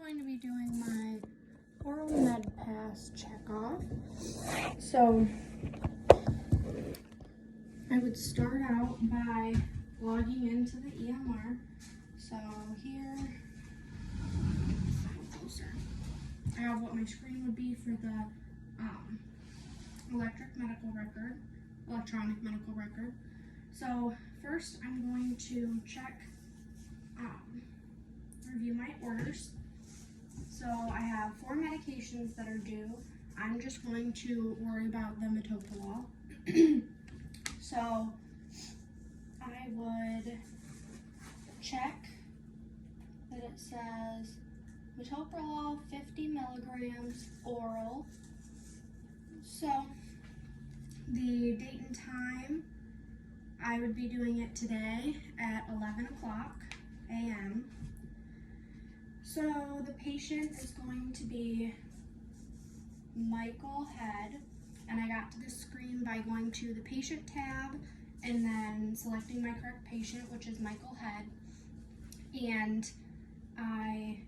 going to be doing my oral med pass checkoff. So I would start out by logging into the EMR. So here, closer. I have what my screen would be for the electronic medical record. So first I'm going to check, review my orders. So I have 4 medications that are due. I'm just going to worry about the metoprolol. So I would check that it says metoprolol 50 milligrams oral. So the date and time, I would be doing it today at 11 o'clock a.m. So the patient is going to be Michael Head, and I got to this screen by going to the patient tab and then selecting my correct patient, which is Michael Head, and I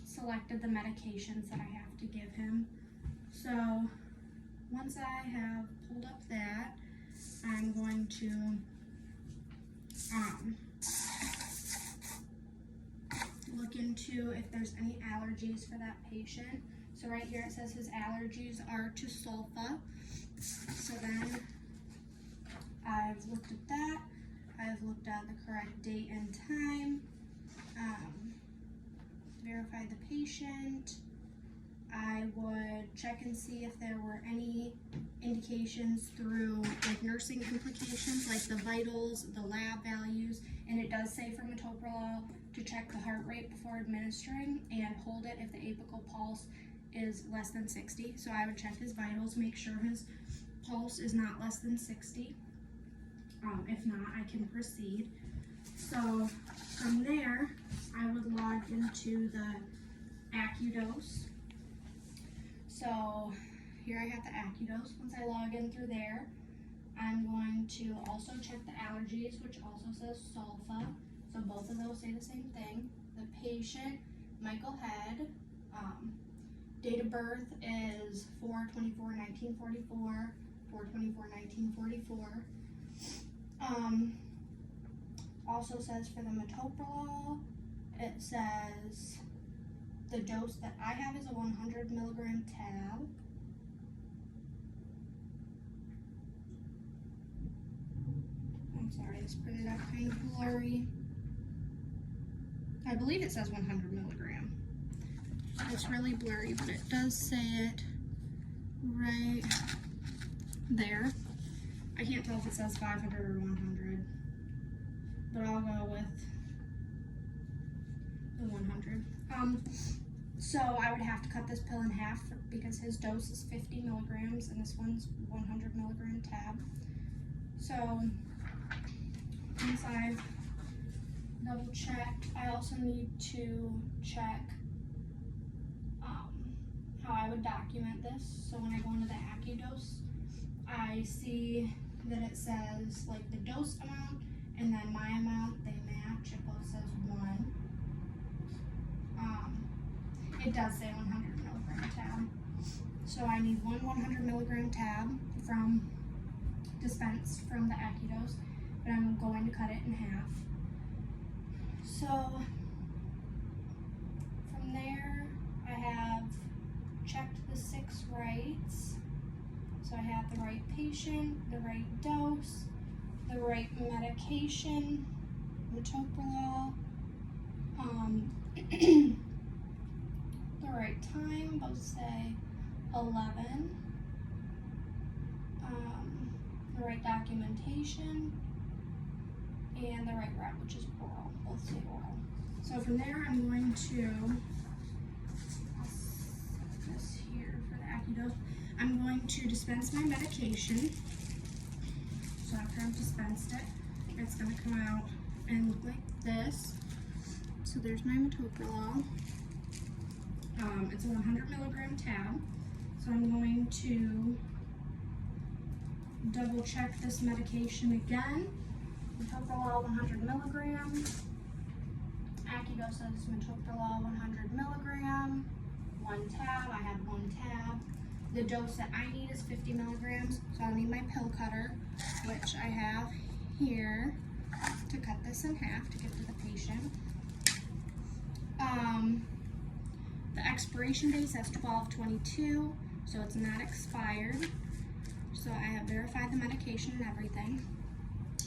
selected the medications that I have to give him. So once I have pulled up that, I'm going to look into if there's any allergies for that patient. So right here it says his allergies are to sulfa. So then I've looked at that. I've looked at the correct date and time, verified the patient. I would check and see if there were any indications through like nursing implications, like the vitals, the lab values, and it does say for metoprolol to check the heart rate before administering and hold it if the apical pulse is less than 60. So I would check his vitals, make sure his pulse is not less than 60. If not, I can proceed. So from there, I would log into the AccuDose. So here I have the AccuDose. Once I log in through there, I'm going to also check the allergies, which also says sulfa. So both of those say the same thing. The patient, Michael Head, date of birth is 4/24/1944, 4/24/1944. Also says for the metoprolol, it says the dose that I have is a 100 milligram tab. I'm sorry, this printed out kind of blurry. I believe it says 100 milligram. It's really blurry, but it does say it right there. I can't tell if it says 500 or 100, but I'll go with the 100. So I would have to cut this pill in half because his dose is 50 milligrams and this one's 100 milligram tab. So once I've double checked, I also need to check how I would document this. So when I go into the AccuDose, I see that it says like the dose amount and then my amount, they match. It both says 1. It does say 100 milligram tab. So I need one 100 milligram tab dispensed from the AccuDose, but I'm going to cut it in half. So from there, I have checked the 6 rights. So I have the right patient, the right dose, the right medication, metoprolol, the right time, both say 11, the right documentation, and the right route, which is oral, both say oral. So from there, I'm going to, I'll set this here for the AccuDose. I'm going to dispense my medication. So after I've dispensed it, it's going to come out and look like this. So there's my metoprolol. It's a 100 milligram tab. So I'm going to double check this medication again. Metoprolol 100 milligrams. AccuDose metoprolol 100 milligram, 1 tab. I have 1 tab. The dose that I need is 50 milligrams, so I'll need my pill cutter, which I have here to cut this in half to give to the patient. The expiration date says 12/22, so it's not expired. So I have verified the medication and everything.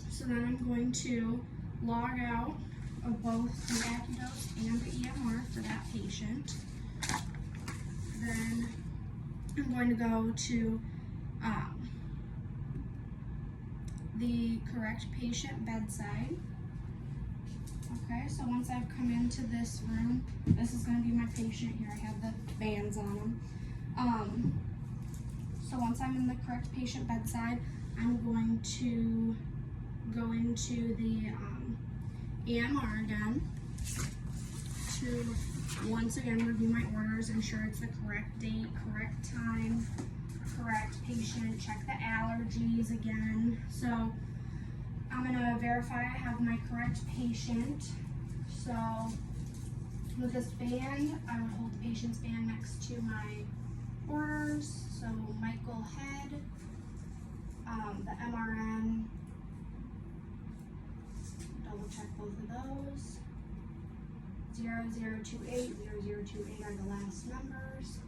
So then I'm going to log out of both the AccuDose and the EMR for that patient. Then I'm going to go to the correct patient bedside. Okay, so once I've come into this room, this is going to be my patient here. I have the bands on them. So once I'm in the correct patient bedside, I'm going to go into the EMR again to once again review my orders, ensure it's the correct date, correct time, correct patient, check the allergies again. So I'm gonna verify I have my correct patient. So with this band, I would hold the patient's band next to my orders. So Michael Head, the MRN, double check both of those. 0028, 0028 are the last numbers.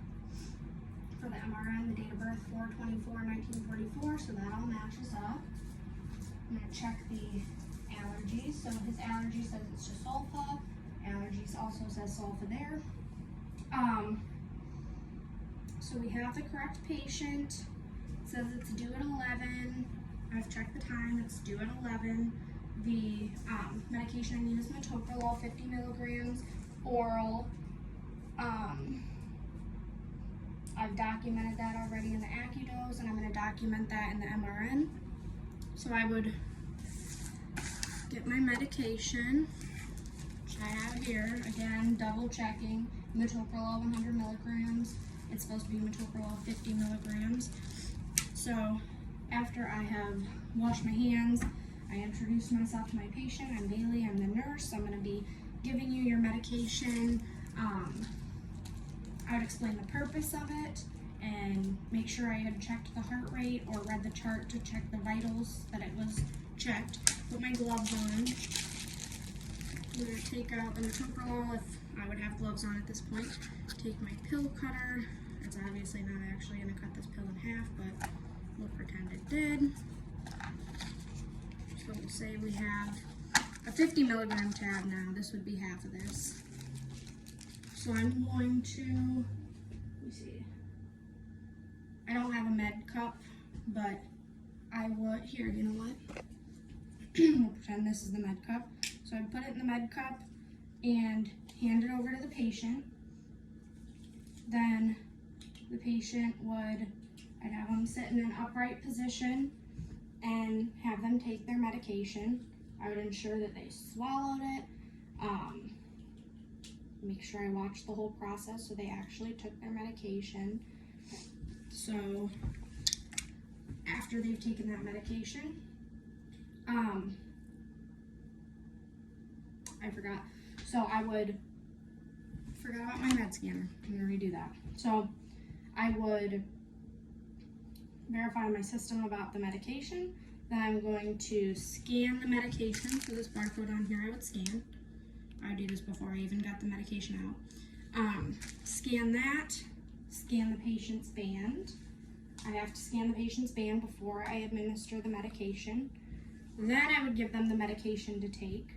For the MRN, the date of birth 4/24/1944, so that all matches up. I'm going to check the allergies. So his allergy says it's just sulfa. Allergies also says sulfa there. So we have the correct patient. It says it's due at 11. I've checked the time. It's due at 11. The medication I need is metoprolol, 50 milligrams, oral. I've documented that already in the AccuDose, and I'm going to document that in the MRN. So I would get my medication, which I have here. Again, double checking. Metoprolol 100 milligrams. It's supposed to be metoprolol 50 milligrams. So after I have washed my hands, I introduce myself to my patient. I'm Bailey, I'm the nurse. I'm going to be giving you your medication. I would explain the purpose of it and make sure I had checked the heart rate or read the chart to check the vitals, that it was checked. Put my gloves on. I'm going to take out the metoprolol if I would have gloves on at this point. Take my pill cutter. It's obviously not actually going to cut this pill in half, but we'll pretend it did. So we'll say we have a 50 milligram tab now. This would be half of this. So I'm going to, let me see. I don't have a med cup, but I would, here, you know what? We'll pretend this is the med cup. So I'd put it in the med cup and hand it over to the patient. Then the patient would, I'd have them sit in an upright position and have them take their medication. I would ensure that they swallowed it. Make sure I watched the whole process so they actually took their medication. So after they've taken that medication, I forgot. So I would, forgot about my med scanner. I'm gonna redo that. So I would verify my system about the medication. Then I'm going to scan the medication. So this barcode on here I would scan. I do this before I even got the medication out. Scan that, scan the patient's band. I have to scan the patient's band before I administer the medication. Then I would give them the medication to take.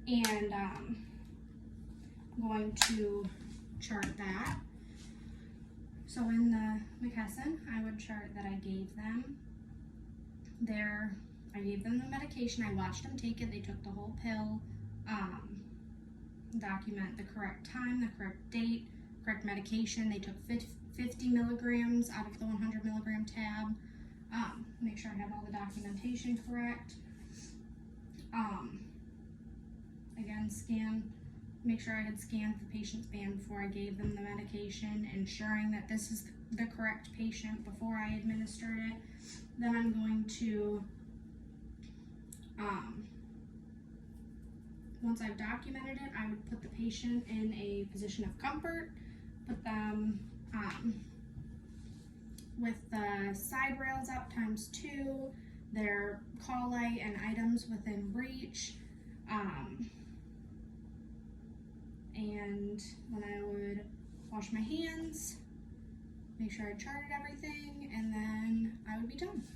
And I'm going to chart that. So in the McKesson, I would chart that I gave them I gave them the medication. I watched them take it. They took the whole pill. Document the correct time, the correct date, correct medication. They took 50 milligrams out of the 100 milligram tab. Make sure I have all the documentation correct. Again, make sure I had scanned the patient's band before I gave them the medication, ensuring that this is the correct patient before I administered it. Then I'm going to once I've documented it, I would put the patient in a position of comfort, put them with the side rails up ×2, their call light and items within reach, and then I would wash my hands, make sure I charted everything, and then I would be done.